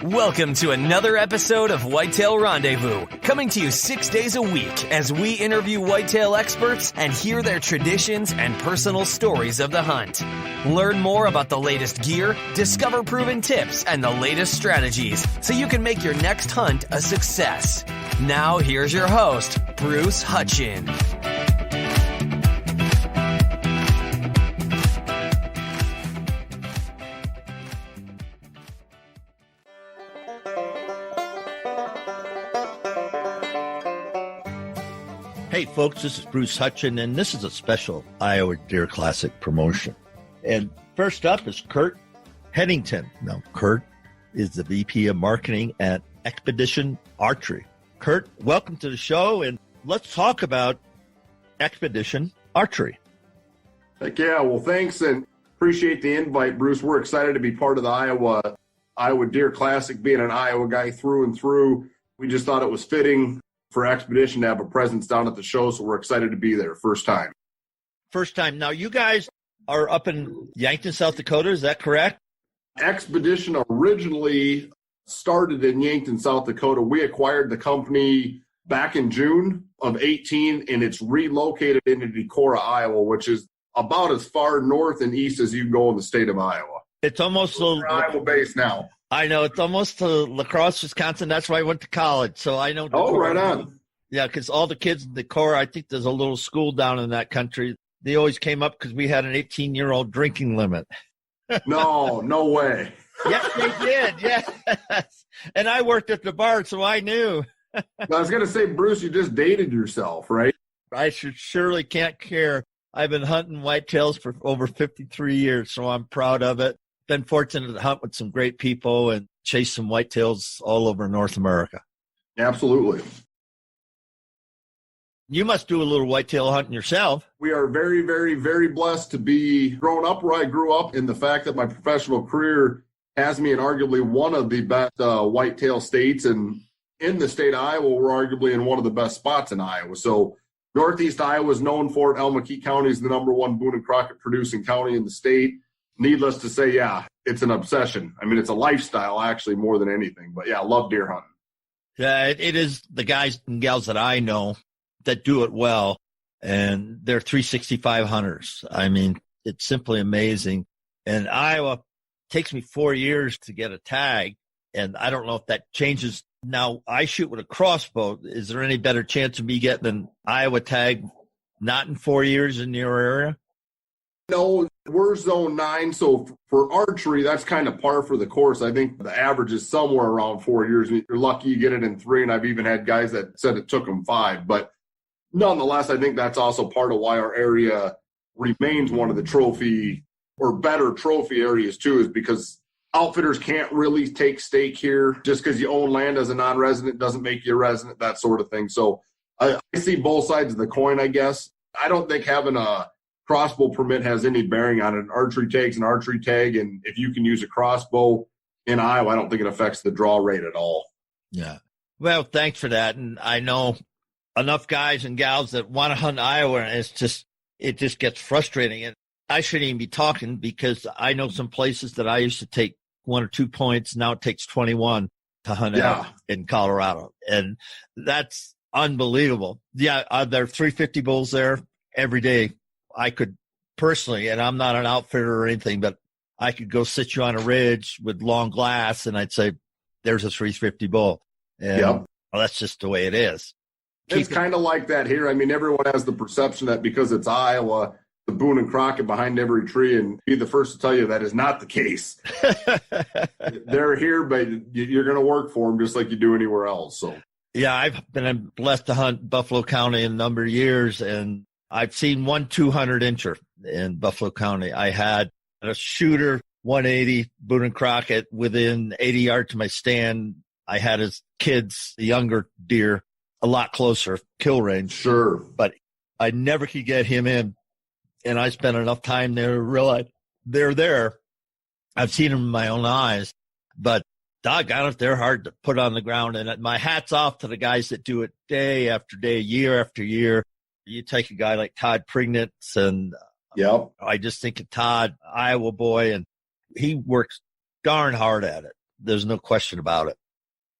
Welcome to another episode of Whitetail Rendezvous, coming to you 6 days a week as we interview whitetail experts and hear their traditions and personal stories of the hunt. Learn more about the latest gear, discover proven tips, and the latest strategies so you can make your next hunt a success. Now here's your host, Bruce Hutchin. Hey folks, this is Bruce Hutchin, and this is a special Iowa Deer Classic promotion. And first up is Curt Headington. Now, Curt is the VP of Marketing at Xpedition Archery. Curt, welcome to the show, and let's talk about Xpedition Archery. Heck yeah, well thanks, and appreciate the invite, Bruce. We're excited to be part of the Iowa Deer Classic. Being an Iowa guy through and through, we just thought it was fitting for Xpedition to have a presence down at the show, so we're excited to be there. First time. Now, you guys are up in Yankton, South Dakota, is that correct? Xpedition originally started in Yankton, South Dakota. We acquired the company back in June of 18, and it's relocated into Decorah, Iowa, which is about as far north and east as you can go in the state of Iowa. It's almost we're Iowa based now. I know, it's almost to La Crosse, Wisconsin. That's where I went to college, so I know. Oh, right on. Yeah, because all the kids in Decorah, I think there's a little school down in that country. They always came up because we had an 18-year-old drinking limit. No way. Yes, they did, yes. And I worked at the bar, so I knew. I was going to say, Bruce, you just dated yourself, right? I surely can't care. I've been hunting whitetails for over 53 years, so I'm proud of it. Been fortunate to hunt with some great people and chase some whitetails all over North America. Absolutely. You must do a little whitetail hunting yourself. We are very, very, very blessed to be grown up where I grew up, in the fact that my professional career has me in arguably one of the best whitetail states. And in the state of Iowa, we're arguably in one of the best spots in Iowa. So Northeast Iowa is known for it. Elm-McKee County is the number one Boone and Crockett producing county in the state. Needless to say, yeah, it's an obsession. I mean, it's a lifestyle, actually, more than anything. But, yeah, I love deer hunting. Yeah, it is the guys and gals that I know that do it well, and they're 365 hunters. I mean, it's simply amazing. And Iowa takes me 4 years to get a tag, and I don't know if that changes. Now, I shoot with a crossbow. Is there any better chance of me getting an Iowa tag not in 4 years in your area? No, we're zone 9, so for archery, that's kind of par for the course. I think the average is somewhere around 4 years. You're lucky you get it in 3, and I've even had guys that said it took them 5. But nonetheless, I think that's also part of why our area remains one of the trophy or better trophy areas, too, is because outfitters can't really take stake here. Just because you own land as a non-resident doesn't make you a resident, that sort of thing. So I see both sides of the coin, I guess. I don't think having a crossbow permit has any bearing on it. An archery tag's an archery tag, and if you can use a crossbow in Iowa, I don't think it affects the draw rate at all. Yeah. Well, thanks for that. And I know enough guys and gals that want to hunt Iowa, and it just gets frustrating. And I shouldn't even be talking, because I know some places that I used to take 1 or 2 points. Now it takes 21 to hunt out in Colorado. And that's unbelievable. Yeah, there are 350 bulls there every day. I could personally, and I'm not an outfitter or anything, but I could go sit you on a ridge with long glass, and I'd say, there's a 350 bull. And well, that's just the way it is. It's kind of like that here. I mean, everyone has the perception that because it's Iowa, the Boone and Crockett behind every tree, and be the first to tell you that is not the case. They're here, but you're going to work for them just like you do anywhere else. So, yeah, I've been blessed to hunt Buffalo County in a number of years, and I've seen 1 200-incher in Buffalo County. I had a shooter 180 Boone and Crockett within 80 yards to my stand. I had his kids, the younger deer, a lot closer kill range. Sure. But I never could get him in. And I spent enough time there to realize they're there. I've seen them in my own eyes, but doggone it, they're hard to put on the ground. And my hat's off to the guys that do it day after day, year after year. You take a guy like Todd Prignitz, and I just think of Todd, Iowa boy, and he works darn hard at it. There's no question about it.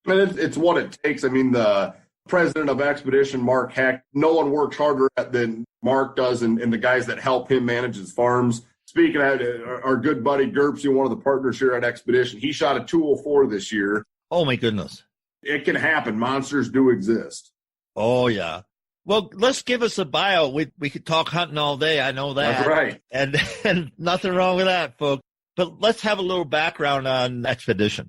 And it's what it takes. I mean, the president of Xpedition, Mark Heck, no one works harder than Mark does, and the guys that help him manage his farms. Speaking of our good buddy Gerpsy, one of the partners here at Xpedition, he shot a 204 this year. Oh, my goodness. It can happen. Monsters do exist. Oh, yeah. Well, let's give us a bio. We could talk hunting all day. I know that. That's right. And nothing wrong with that, folks. But let's have a little background on Xpedition.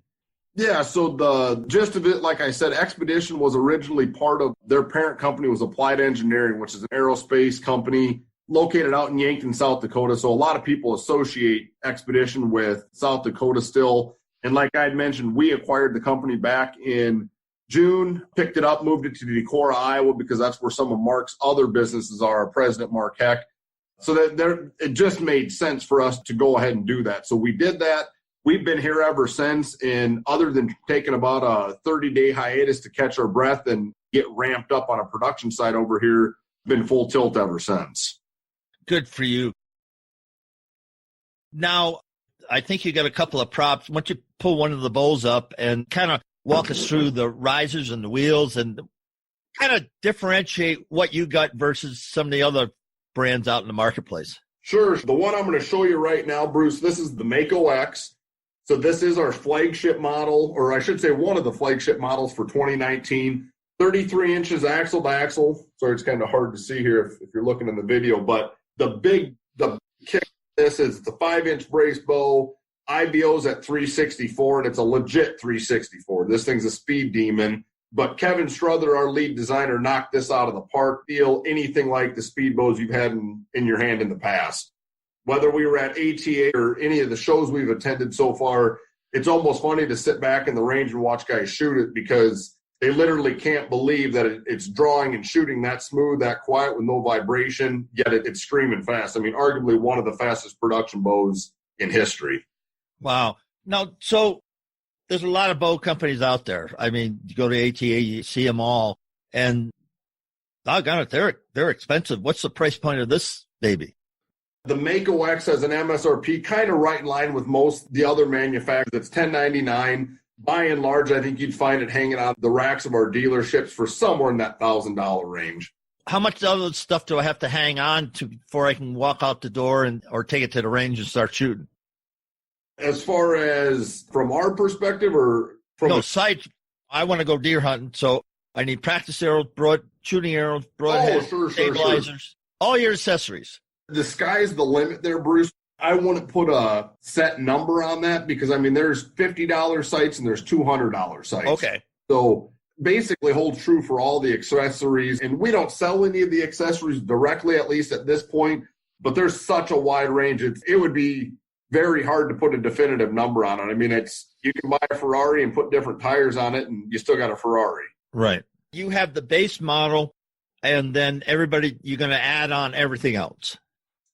Yeah, so the gist of it, like I said, Xpedition was originally part of their parent company was Applied Engineering, which is an aerospace company located out in Yankton, South Dakota. So a lot of people associate Xpedition with South Dakota still. And like I had mentioned, we acquired the company back in June, picked it up, moved it to Decorah, Iowa, because that's where some of Mark's other businesses are, President Mark Heck. So that it just made sense for us to go ahead and do that. So we did that. We've been here ever since, and other than taking about a 30-day hiatus to catch our breath and get ramped up on a production side over here, been full tilt ever since. Good for you. Now, I think you got a couple of props. Why don't you pull one of the bows up and kind of walk us through the risers and the wheels and kind of differentiate what you got versus some of the other brands out in the marketplace? Sure. The one I'm going to show you right now, Bruce, this is the Mako X. So this is our flagship model, or I should say one of the flagship models for 2019. 33 inches axle to axle. Sorry, it's kind of hard to see here if you're looking in the video, but the kick of this is the 5-inch brace bow. IBO's at 364, and it's a legit 364. This thing's a speed demon. But Kevin Struther, our lead designer, knocked this out of the park. Feel anything like the speed bows you've had in your hand in the past. Whether we were at ATA or any of the shows we've attended so far, it's almost funny to sit back in the range and watch guys shoot it because they literally can't believe that it's drawing and shooting that smooth, that quiet with no vibration, yet it's screaming fast. I mean, arguably one of the fastest production bows in history. Wow. Now, so there's a lot of bow companies out there. I mean, you go to ATA, you see them all, and doggone it, they're expensive. What's the price point of this baby? The Mako X has an MSRP kind of right in line with most the other manufacturers. It's $10.99. By and large, I think you'd find it hanging out the racks of our dealerships for somewhere in that $1,000 range. How much other stuff do I have to hang on to before I can walk out the door or take it to the range and start shooting? As far as from our perspective or from sight, I want to go deer hunting, so I need practice arrows, shooting arrows, broadhead, stabilizers, all your accessories. The sky's the limit there, Bruce. I wouldn't put a set number on that because, I mean, there's $50 sites and there's $200 sites. Okay. So basically holds true for all the accessories. And we don't sell any of the accessories directly, at least at this point, but there's such a wide range. It would be very hard to put a definitive number on it. I mean, you can buy a Ferrari and put different tires on it and you still got a Ferrari. Right. You have the base model and then you're going to add on everything else.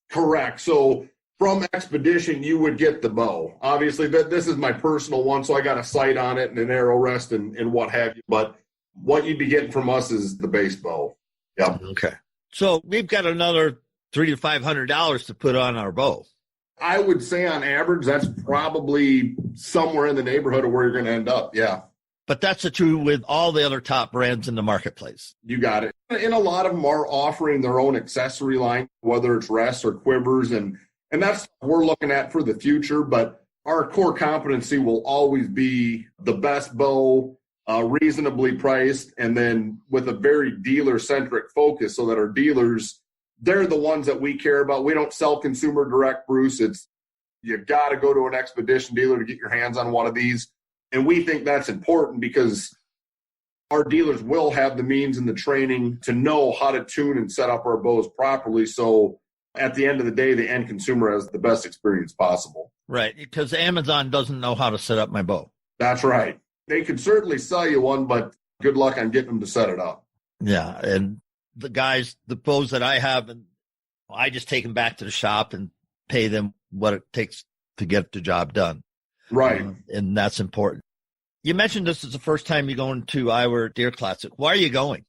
Correct. So from Xpedition, you would get the bow. Obviously, this is my personal one, so I got a sight on it and an arrow rest and what have you. But what you'd be getting from us is the base bow. Yep. Okay. So we've got another $300 to $500 to put on our bow. I would say on average, that's probably somewhere in the neighborhood of where you're going to end up. Yeah. But that's the true with all the other top brands in the marketplace. You got it. And a lot of them are offering their own accessory line, whether it's rests or quivers. And that's what we're looking at for the future. But our core competency will always be the best bow, reasonably priced, and then with a very dealer-centric focus so that our dealers, they're the ones that we care about. We don't sell consumer direct, Bruce. You've got to go to an Xpedition dealer to get your hands on one of these. And we think that's important because our dealers will have the means and the training to know how to tune and set up our bows properly. So at the end of the day, the end consumer has the best experience possible. Right, because Amazon doesn't know how to set up my bow. That's right. They could certainly sell you one, but good luck on getting them to set it up. Yeah, and the bows that I have, and I just take them back to the shop and pay them what it takes to get the job done. Right. And that's important. You mentioned this is the first time you're going to Iowa Deer Classic. Why are you going?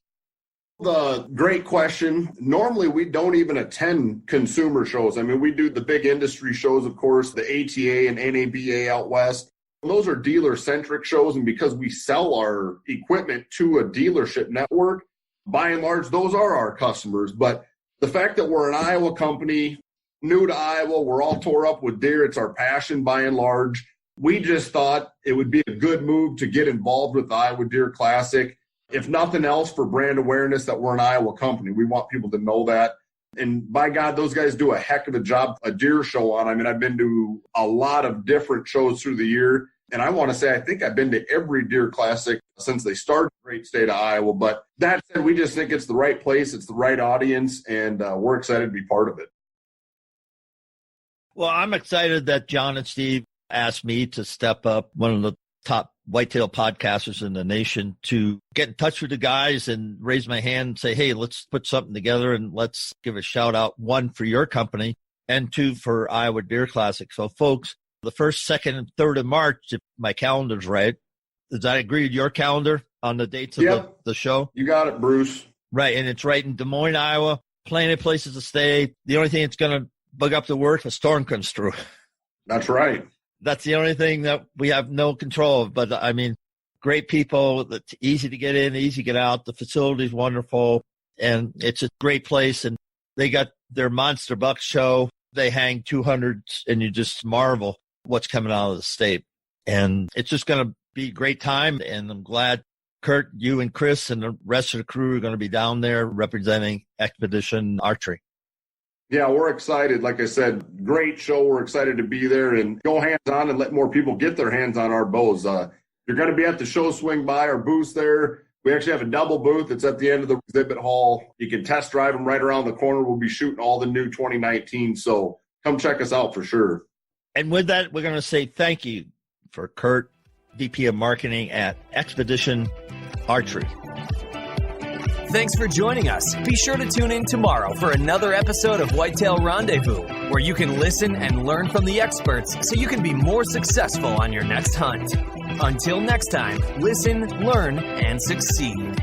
The great question. Normally, we don't even attend consumer shows. I mean, we do the big industry shows, of course, the ATA and NABA out west. Those are dealer-centric shows, and because we sell our equipment to a dealership network, by and large, those are our customers. But the fact that we're an Iowa company, new to Iowa, we're all tore up with deer. It's our passion by and large. We just thought it would be a good move to get involved with the Iowa Deer Classic. If nothing else, for brand awareness that we're an Iowa company. We want people to know that. And by God, those guys do a heck of a job, a deer show on. I mean, I've been to a lot of different shows through the year. And I want to say, I think I've been to every deer classic since they started the great state of Iowa. But that said, we just think it's the right place. It's the right audience. And we're excited to be part of it. Well, I'm excited that John and Steve asked me to step up, one of the top whitetail podcasters in the nation, to get in touch with the guys and raise my hand and say, hey, let's put something together and let's give a shout out, one, for your company, and two, for Iowa Deer Classic. So folks, the 1st, 2nd, and 3rd of March, if my calendar's right, does that agree with your calendar on the dates of the show? You got it, Bruce. Right, and it's right in Des Moines, Iowa. Plenty of places to stay. The only thing that's going to bug up the work, a storm comes through. That's right. That's the only thing that we have no control of. But, I mean, great people. It's easy to get in, easy to get out. The facility's wonderful, and it's a great place. And they got their Monster Buck show. They hang 200s, and you just marvel what's coming out of the state. And it's just going to be a great time. And I'm glad, Curt, you and Chris and the rest of the crew are going to be down there representing Xpedition Archery. Yeah, we're excited. Like I said, great show. We're excited to be there and go hands-on and let more people get their hands on our bows. You're going to be at the show, swing by our booth there. We actually have a double booth. It's at the end of the exhibit hall. You can test drive them right around the corner. We'll be shooting all the new 2019. So come check us out for sure. And with that, we're going to say thank you for Curt, VP of Marketing at Xpedition Archery. Thanks for joining us. Be sure to tune in tomorrow for another episode of Whitetail Rendezvous, where you can listen and learn from the experts so you can be more successful on your next hunt. Until next time, listen, learn, and succeed.